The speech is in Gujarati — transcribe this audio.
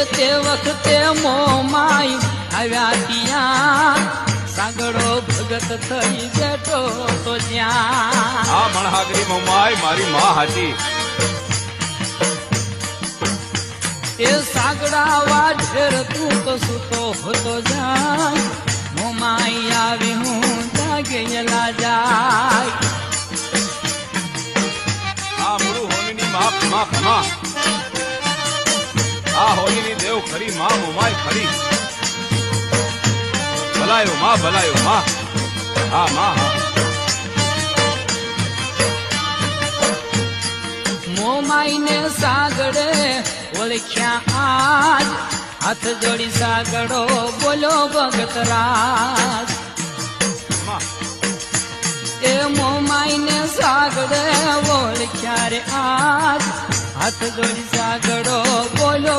તે વખતે મોમાઈ આવ્યા ત્યાં સાગડો ભગત થઈ બેઠો તો જ્યાં આ મણહાગરી મોમાઈ મારી માં હાચી તે સાગડા વાઢેર તું તો સૂતો હતો જાય મોમાઈ આવી હું જાગેલા જાય આ મૂળું હોલીની માં માં ખમા આ હોલીની દેવ ખરી માં મોમાઈ ખરી ભલાયો માં હા માં હા મોમાઈ ને સાગડે ઓળખ્યા આજ હાથ જોડી સાગડો બોલો ભગત રાજ એ મોમાઈ ને સાગડે ઓળખ્યા રે આજ હાથ જોડી સાગડો બોલો